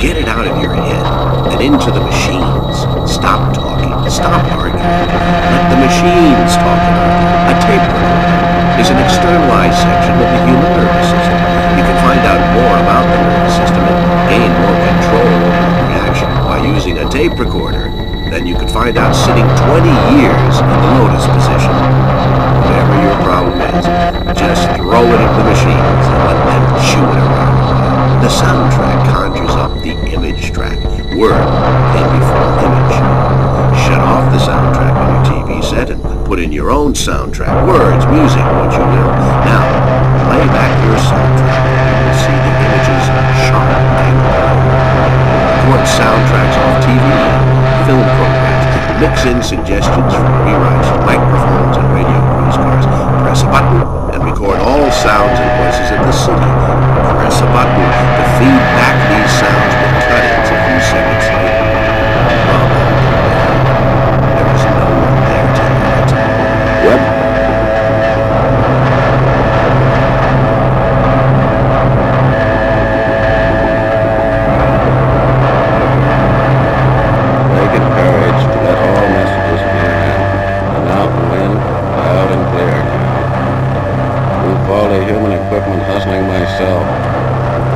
Get it out of your head and into the machines. Stop talking. Stop arguing. Let the machines talk and argue. A tape recorder is an externalized section of the human nervous system. You can find out more about the nervous system and gain more control over the reaction by using a tape recorder than you could find out sitting 20 years in the lotus position. Whatever your problem is, just throw it at the machines and let them chew it around. The soundtrack conjures up the image track. Word came before image. Shut off the soundtrack on your TV set and put in your own soundtrack. Words, music, what you will. Now, play back your soundtrack and you will see the images sharp and clear. Record soundtracks off TV and film programs. Mix in suggestions from rewrites, microphones, and radio cruise cars. Press a button and record all sounds and voices of the city. Press a button to feed back these sounds with cut-ins a few seconds later. There is no one there to hear it. Web. Vacant courage to let all messages clear now. And out and wind, loud and clear now. Through faulty human equipment hustling myself.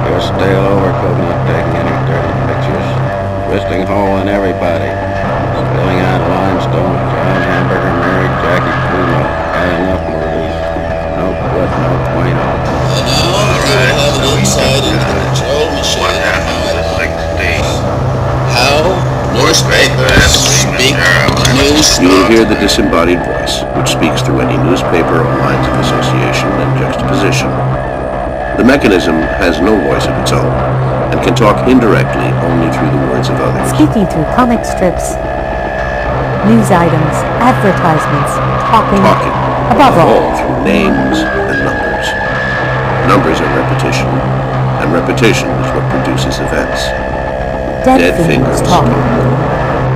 Your stale overcoat not taking any dirty pictures. Twisting hole in everybody. Spilling out limestone, John Hamburger, Mary, Jackie, Kuno. Had enough movies. No good, no bueno. And now we will have an insight into the control machine. How newspapers speak news. You will hear the disembodied voice, which speaks through any newspaper or lines of association and juxtaposition. The mechanism has no voice of its own and can talk indirectly only through the words of others. Speaking through comic strips, news items, advertisements, talking above all through names and numbers. Numbers are repetition, and repetition is what produces events. Dead fingers talking.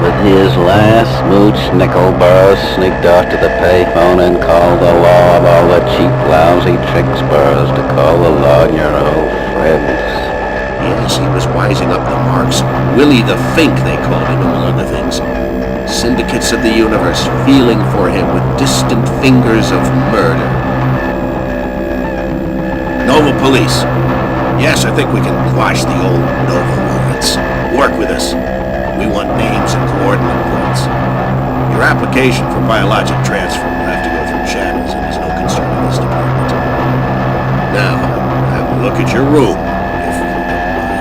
With his last smooch, nickel Burroughs sneaked off to the payphone and called the law of all the cheap, lousy tricks Burroughs to call the law on your old friends. Yes, he was wising up the marks. Willie the Fink, they called him, among other things. Syndicates of the universe feeling for him with distant fingers of murder. Nova Police. Yes, I think we can quash the old Nova warrants. Work with us. We want names and coordinate points. Your application for biologic transfer will have to go through channels and is no concern of this department. Now, have a look at your room, if you don't mind.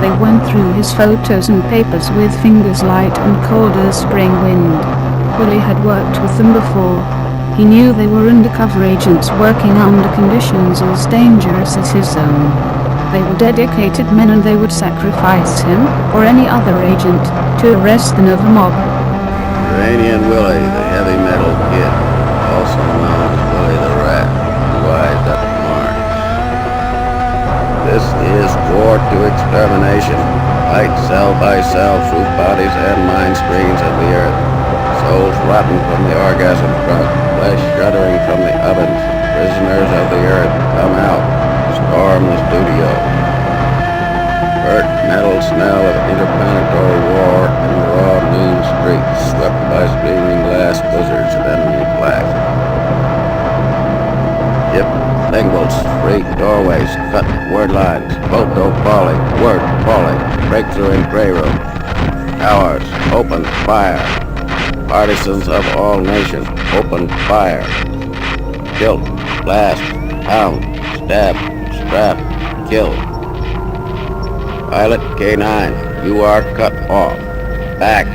They went through his photos and papers with fingers light and cold as spring wind. Willie had worked with them before. He knew they were undercover agents working under conditions as dangerous as his own. They were dedicated men and they would sacrifice him, or any other agent, to arrest the Nova mob. Uranian Willie, the heavy metal kid, also known as Willie the Rat, wised up to Mars. This is war to extermination. Fight cell by cell through bodies and mind screens of the earth. Souls rotten from the orgasm drug, flesh shuddering from the ovens. Prisoners of the earth, come out. Storm the studio. Burnt metal smell of interplanetary war in the raw noon streets, swept by streaming glass blizzards of enemy flag. Yep, linguals, free doorways, cut word lines, photo falling, word falling, breakthrough in gray room. Towers, open fire. Partisans of all nations, open fire. Kill, blast, pound, stab, strap, kill. Pilot K9, you are cut off. Back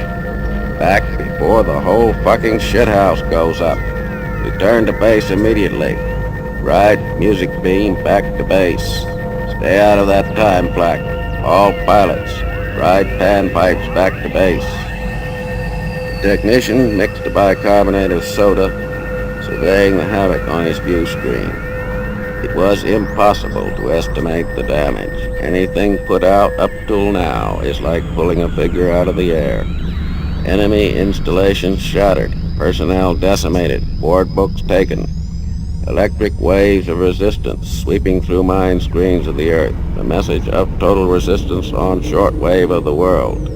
before the whole fucking shithouse goes up. Return to base immediately. Ride music beam back to base. Stay out of that time plaque. All pilots, ride panpipes back to base. The technician mixed a bicarbonate of soda, surveying the havoc on his view screen. It was impossible to estimate the damage. Anything put out up till now is like pulling a figure out of the air. Enemy installations shattered, personnel decimated, board books taken. Electric waves of resistance sweeping through mind screens of the earth. The message of total resistance on shortwave of the world.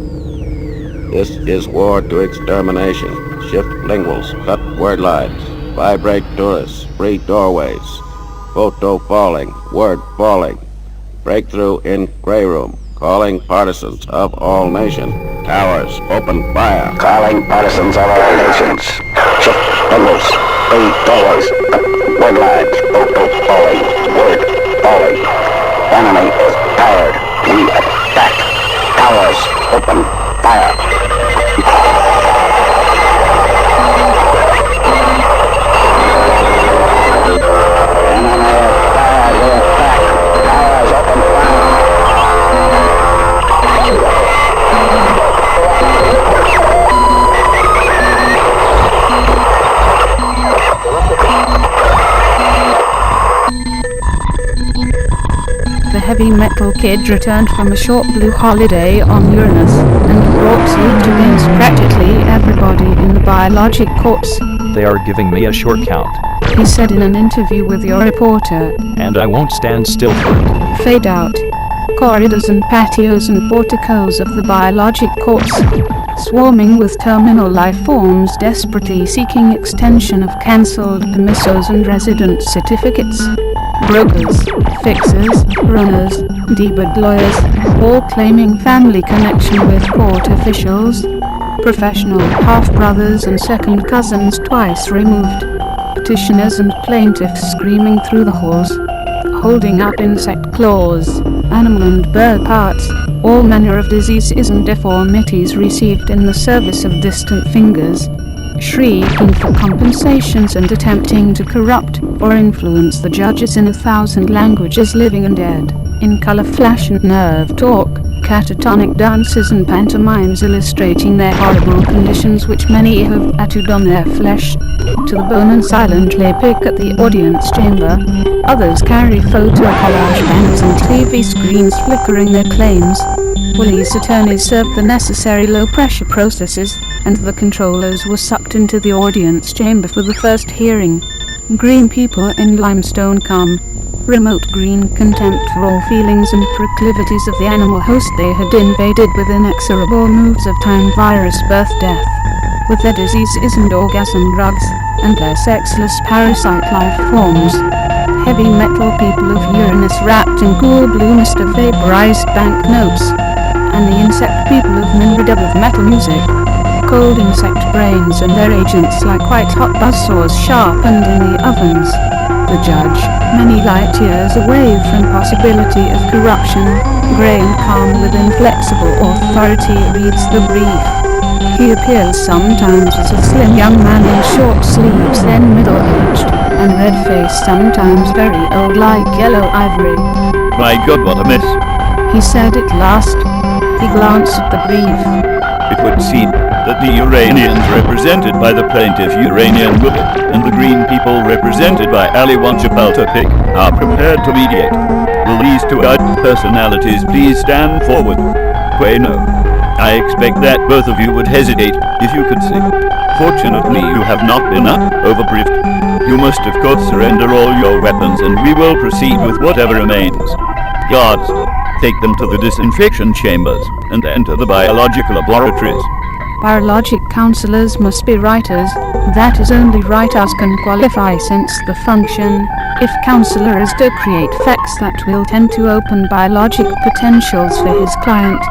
This is war to extermination. Shift linguals, cut word lines, vibrate tourists, free doorways. Photo falling, word falling. Breakthrough in gray room, calling partisans of all nations. Towers, open fire. Calling partisans of all nations. Shift linguals, free doorways, cut word lines. Photo falling, word falling. Enemy is tired. We attack. Towers, open fire. The heavy metal kid returned from a short blue holiday on Uranus and brought suit against practically everybody in the biologic courts. They are giving me a short count. He said in an interview with your reporter. And I won't stand still for it. Fade out. Corridors and patios and porticos of the biologic courts, swarming with terminal life forms desperately seeking extension of cancelled permissos and resident certificates. Brokers, fixers, runners, debug lawyers, all claiming family connection with court officials. Professional half-brothers and second cousins twice removed. Petitioners and plaintiffs screaming through the halls, holding up insect claws, animal and bird parts, all manner of diseases and deformities received in the service of distant fingers, shrieking for compensations and attempting to corrupt or influence the judges in 1,000 languages living and dead, in color flash and nerve talk, catatonic dances and pantomimes illustrating their horrible conditions which many have tattooed on their flesh to the bone and silently pick at the audience chamber. Others carry photo collage banners and TV screens flickering their claims. Police attorneys served the necessary low-pressure processes, and the controllers were sucked into the audience chamber for the first hearing. Green people in limestone come. Remote green contempt for all feelings and proclivities of the animal host they had invaded with inexorable moves of time, virus, birth, death. With their diseases and orgasm drugs, and their sexless parasite life forms. Heavy metal people of Uranus wrapped in cool blue mist of vaporized banknotes. And the insect people of Minrida with metal music. Cold insect brains and their agents like white hot buzzsaws sharpened in the ovens. The judge, many light years away from possibility of corruption, grey and calm with inflexible authority, reads the brief. He appears sometimes as a slim young man in short sleeves, then middle-aged, and red-faced, sometimes very old like yellow ivory. My God, what a mess! He said at last. He glanced at the brief. It would seem that the Uranians represented by the plaintiff Uranian Willie and the Green people represented by Ali Wanchapaltapik are prepared to mediate. Will these two personalities please stand forward? Bueno. I expect that both of you would hesitate if you could see. Fortunately, you have not been overbriefed. You must of course surrender all your weapons and we will proceed with whatever remains. Guards, take them to the disinfection chambers and enter the biological laboratories. Biologic counselors must be writers. That is only writers can qualify since the function, if counselor is to create facts that will tend to open biologic potentials for his client.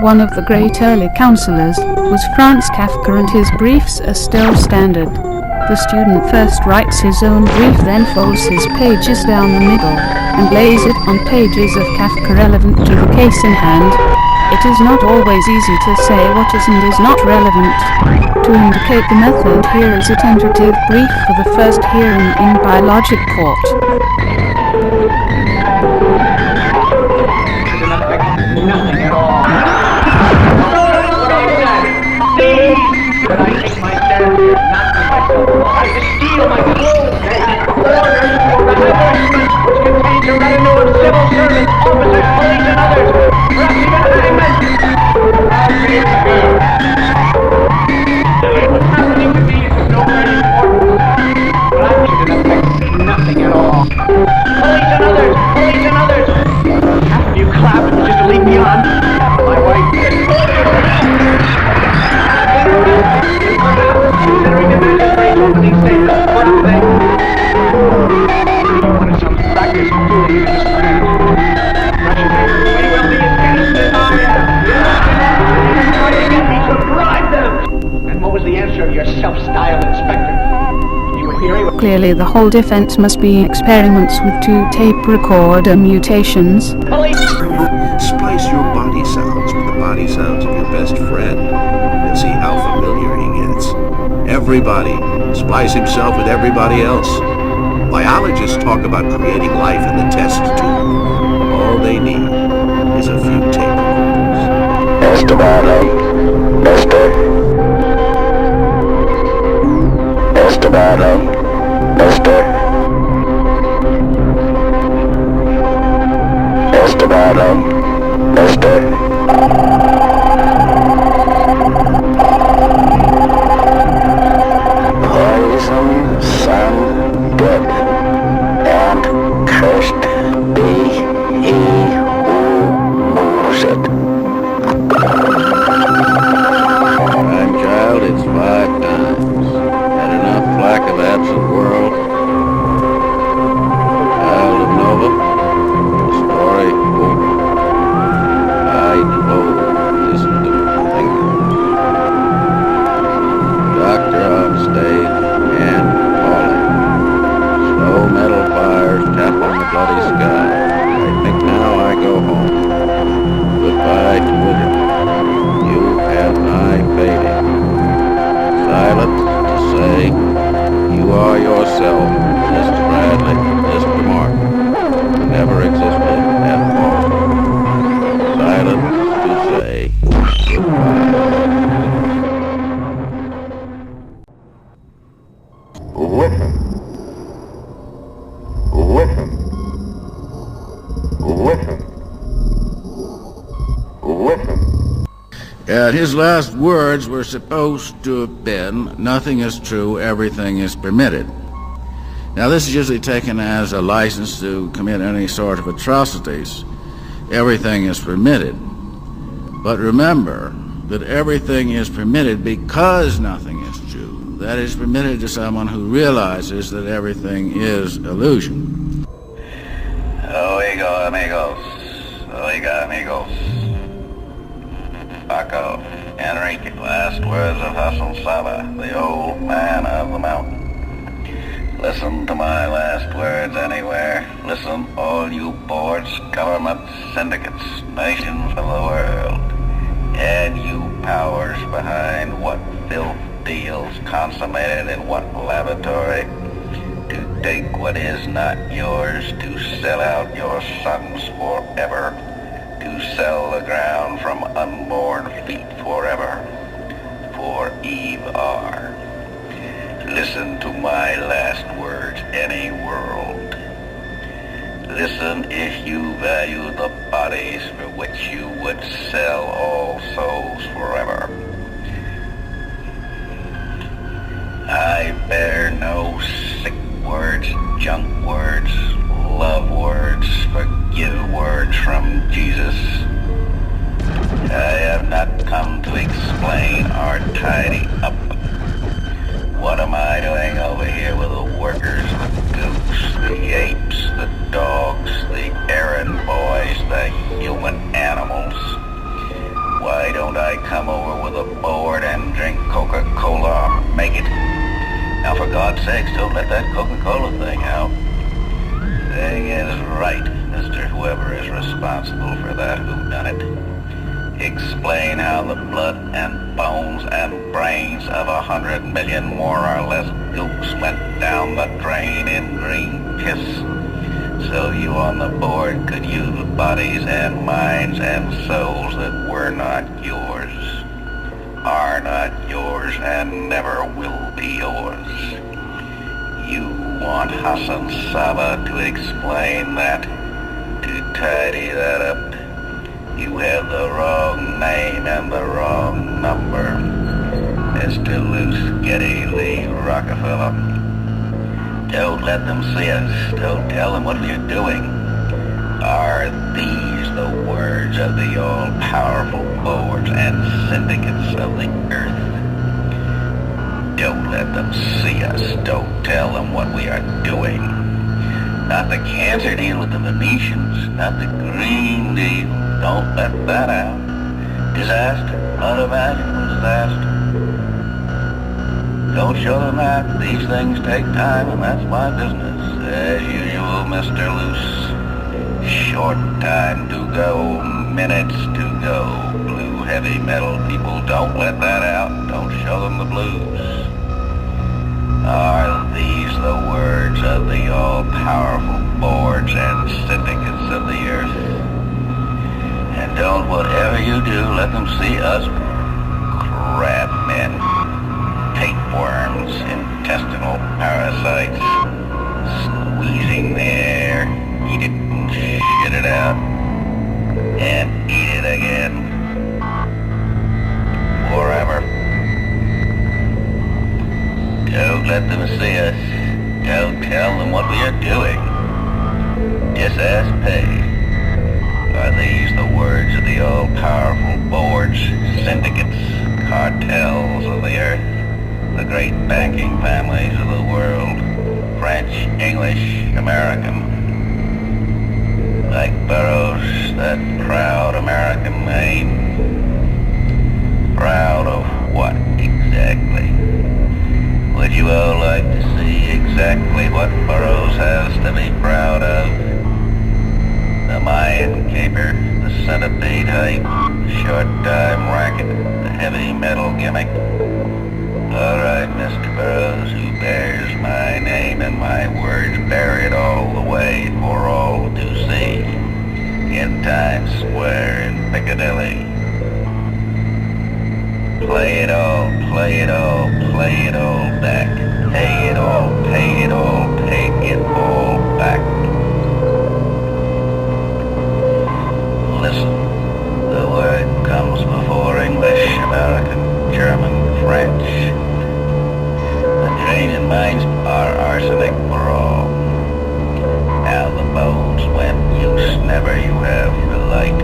One of the great early counselors was Franz Kafka, and his briefs are still standard. The student first writes his own brief, then folds his pages down the middle, and lays it on pages of Kafka relevant to the case in hand. It is not always easy to say what is and is not relevant. To indicate the method, here is a tentative brief for the first hearing in biologic court. Nothing at all. But I take my stand here, not for myself. I steal my clothes and orders for the establishment which contains a retinue of civil servants, officers, police, and others, perhaps even hangmen. What's happening to me is of no great importance, but I think it affects nothing. My wife. Considering the magistrate's opening statement, what do you think? Wanted some practice doing this man. Pretty well be as innocent as I am. You're trying to get me to bribe them. And what was the answer of your self-styled inspector? You were hearing... Clearly, the whole defense must be experiments with 2 tape recorder mutations. Splice your body sounds with the body sounds of your best friend and see how familiar he gets. Everybody splice himself with everybody else. Biologists talk about creating life in the test tube. All they need is a few tape recorders. Esteban, Mister. Esteban, Mister. Esteban, Mister. Poison, son, dead, and cursed be he who moves it. Grandchild, it's 5 times. Had enough flack of absent world. Child of Nova, the story over. I devote listen to fingers. Doctor on stage and falling. Slow metal fires tap on the bloody sky. I think now I go home. Goodbye to William. You have my fading. Silence to say, you are yourself, Mr. Bradley, Mr. Martin, who never existed at all. Silence to say, goodbye. Listen. Listen. Listen. Listen. His last words were supposed to have been, nothing is true, everything is permitted. Now this is usually taken as a license to commit any sort of atrocities. Everything is permitted. But remember that everything is permitted because nothing is true. That is permitted to someone who realizes that everything is illusion. Oigo, amigos. Oiga, amigos. Paco, Enrique, last words of Hassan Saba, the old man of the mountain. Listen to my last words anywhere. Listen, all you boards, governments, syndicates, nations of the world, and you powers behind what filth deals consummated in what laboratory, to take what is not yours, to sell out your sons forever, to sell the ground from unborn feet forever, for Eve are. Listen to my last words, any world. Listen if you value the bodies for which you would sell all souls forever. I bear no sick words, junk words, love words, forgive words from Jesus. I have not come to explain or tidy up. What am I doing over here with the workers, the goose, the apes, the dogs, the errand boys, the human animals? Why don't I come over with a board and drink Coca-Cola or make it? Now for God's sakes, don't let that Coca-Cola thing out. Thing is right, Mr. Whoever is responsible for that whodunit. Explain how the blood and bones and brains of 100 million more or less gooks went down the drain in green piss, so you on the board could use bodies and minds and souls that were not yours, are not yours, and never will be yours. You want Hassan Saba to explain that, to tidy that up. You have the wrong name and the wrong number, Mr. Luce Getty Lee Rockefeller. Don't let them see us. Don't tell them what you're doing. Are these the words words of the all-powerful boards and syndicates of the earth. Don't let them see us. Don't tell them what we are doing. Not the cancer deal with the Venetians, not the green deal. Don't let that out. Disaster, unimaginable disaster. Don't show them that. These things take time, and that's my business. As usual, Mr. Loose. Short time to go, minutes to go. Blue heavy metal people, don't let that out. Don't show them the blues. Are these the words of the all-powerful boards and syndicates of the earth? And don't, whatever you do, let them see us crabmen, tapeworms, intestinal parasites, squeezing the air, eat it and shit it out, and eat it again, forever. Don't let them see us. Don't tell them what we are doing. Just as pay. Are these the words of the all-powerful boards, syndicates, cartels of the earth, the great banking families of the world, French, English, American? Like Burroughs, that proud American name. Proud of what exactly? Would you all like to see exactly what Burroughs has to be proud of? The Mayan caper, the centipede hype, the short time racket, the heavy metal gimmick. All right, Mr. Burroughs, who bears my name and my words, bear it all the way for all to see. In Times Square in Piccadilly. Play it all, play it all, play it all back. Pay it all, pay it all, pay it all back. Listen, the word comes before English, American, German, French. The draining minds are arsenic for all. Now the bones went use, never you have for light.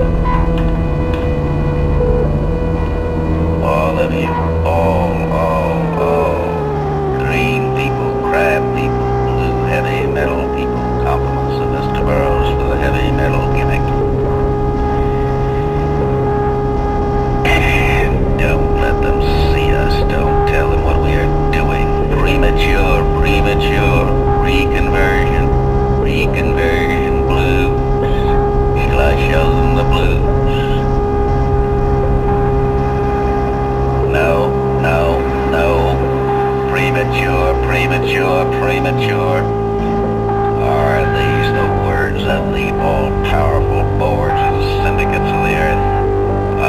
All of you, all, green people, crab people, blue heavy metal people, compliments of Mr. Burroughs for the heavy metal gimmick. Don't let them see us, don't tell them what we are doing. Premature, reconversion blues. Shall I show them the blues? No, premature. Are these the words of the all-powerful boards and syndicates of the earth? I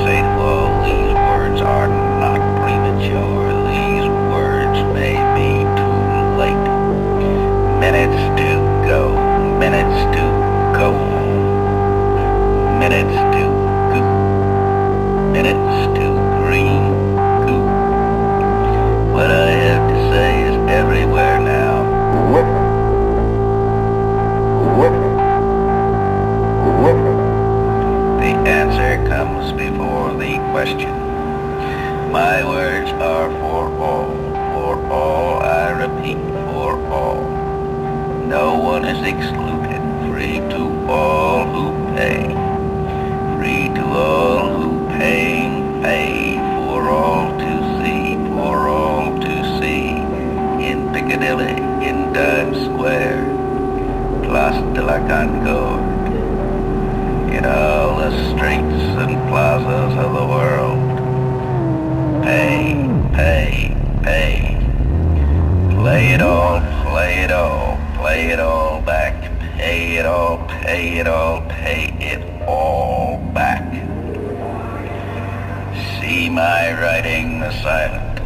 say to all, these words are not premature. These words may be too late. Minutes to go, minutes to go, minutes to go, minutes to green. What I have to say is everywhere now. The answer comes before the question. My words are for all, I repeat, for all. No one is excluded, free to all who pay. Free to all who pay, for all to see, for all to see. In Piccadilly, in Times Square, Place de la Concorde, in all the streets and plazas of the world. Pay. Play it all, play it all, play it all back. Pay it all, pay it all, pay it all back. See my writing, the silent,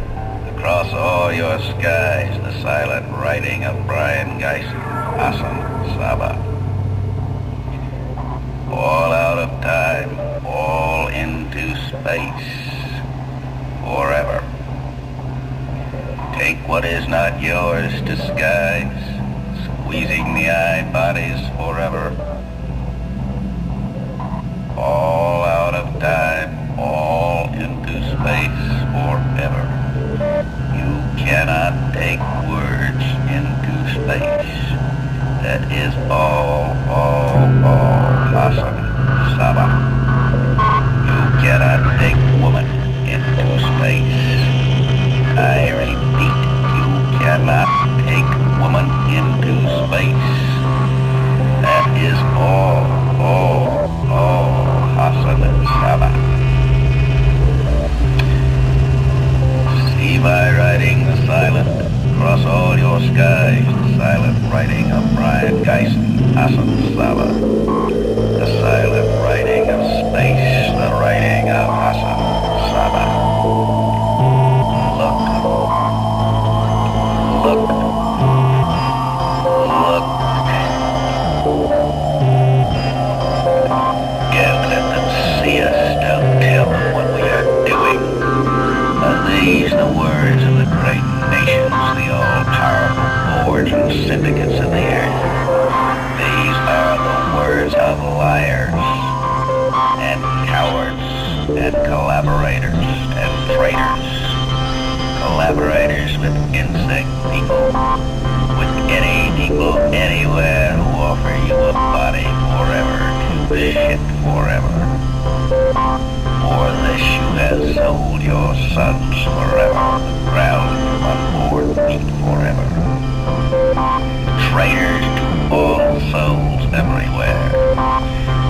across all your skies, the silent writing of Brion Gysin, Hassan, Saba. All out of time, all into space, forever. Take what is not yours, disguise, squeezing the eye bodies forever. All and collaborators and traitors. Collaborators with insect people, with any people anywhere who offer you a body forever to shit forever. For this you have sold your sons forever, ground on board meat forever. Traitors to all souls everywhere.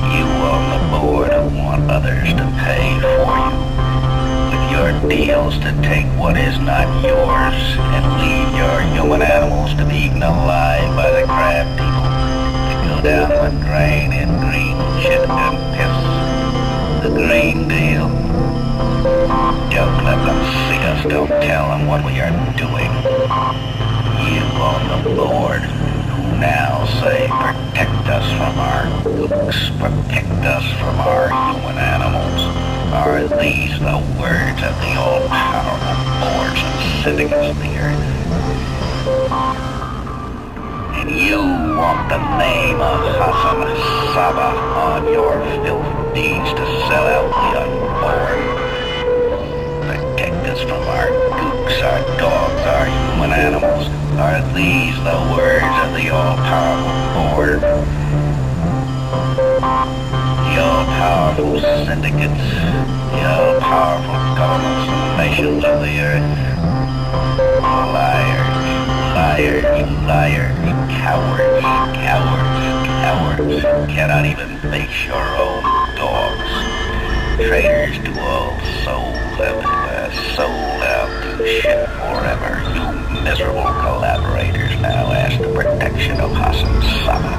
You on the board who want others to pay for you. With your deals to take what is not yours and leave your human animals to be eaten alive by the crab people. To go down the drain in green shit and piss. The green deal. Don't let them see us, don't tell them what we are doing. You on the board who now say protect us from our gooks, protect us from our human animals. Are these the words of the all-powerful boards and syndicates of the earth? And you want the name of Hassan Saba on your filth deeds to sell out the unborn? Protect us from our gooks, our dogs, our human animals. Are these the words of the all-powerful board? The all-powerful syndicates, the all-powerful governments and nations of the earth. Liars, liars, liars, cowards, cowards, cowards. Cannot even face your own dogs. Traitors to all souls everywhere, sold out to shit forever. You miserable collaborators now ask the protection of Hassan Saba.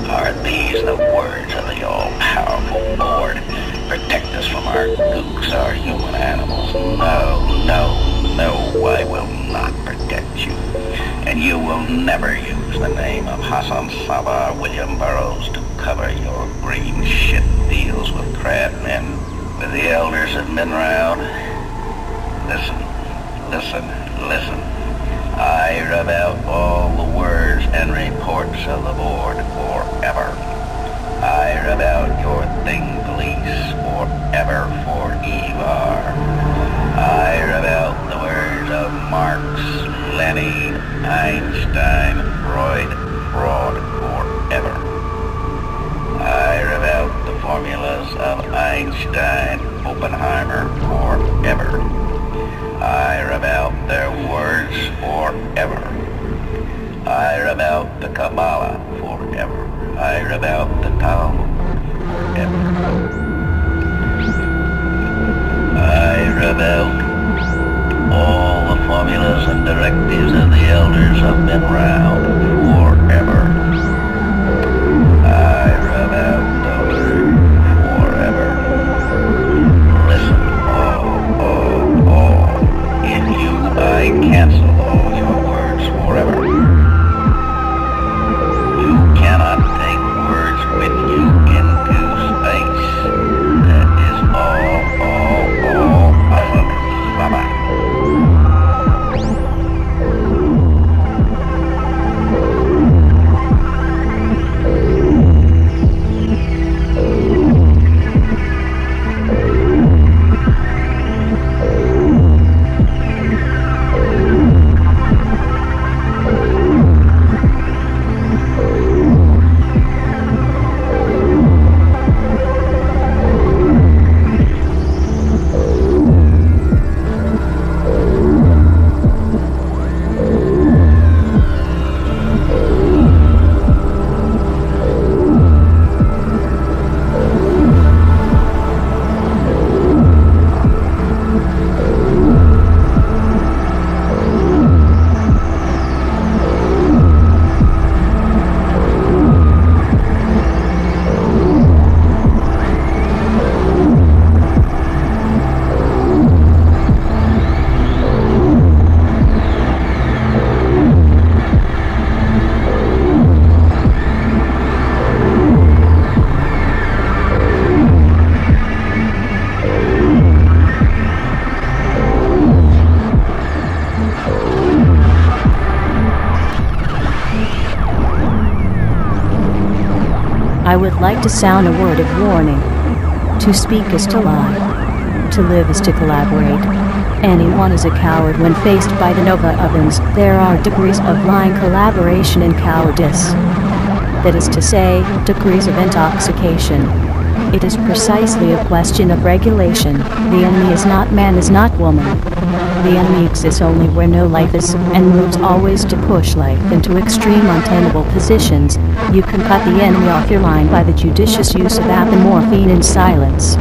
Are these the words of the all-powerful board? Protect us from our gooks, our human animals. No, no, no, I will not protect you. And you will never use the name of Hassan Saba or William Burroughs to cover your green shit deals with crabmen. With the elders have been round. Listen, listen, listen. I rub out all the words and reports of the board forever. I rub out your thing police forever for EVAR. I rub out the words of Marx, Lenin, Einstein, Freud, fraud forever. I rub out the formulas of Einstein, Oppenheimer forever. I rub out their words forever. I rub out the Kabbalah forever. I rub out the Talmud forever. I rub out all the formulas and directives of the elders of been round forever. I rub out the word forever. Listen, all. In you, I cancel all your words forever. You cannot take words with you into space. That is all. Bye-bye. I would like to sound a word of warning To speak is to lie. To live is to collaborate. Anyone is a coward when faced by the Nova ovens. There are degrees of lying, collaboration, and cowardice. That is to say, degrees of intoxication. It is precisely a question of regulation. The enemy is not man, is not woman. The enemy exists only where no life is, and moves always to push life into extreme untenable positions. You can cut the enemy off your line by the judicious use of apomorphine and silence.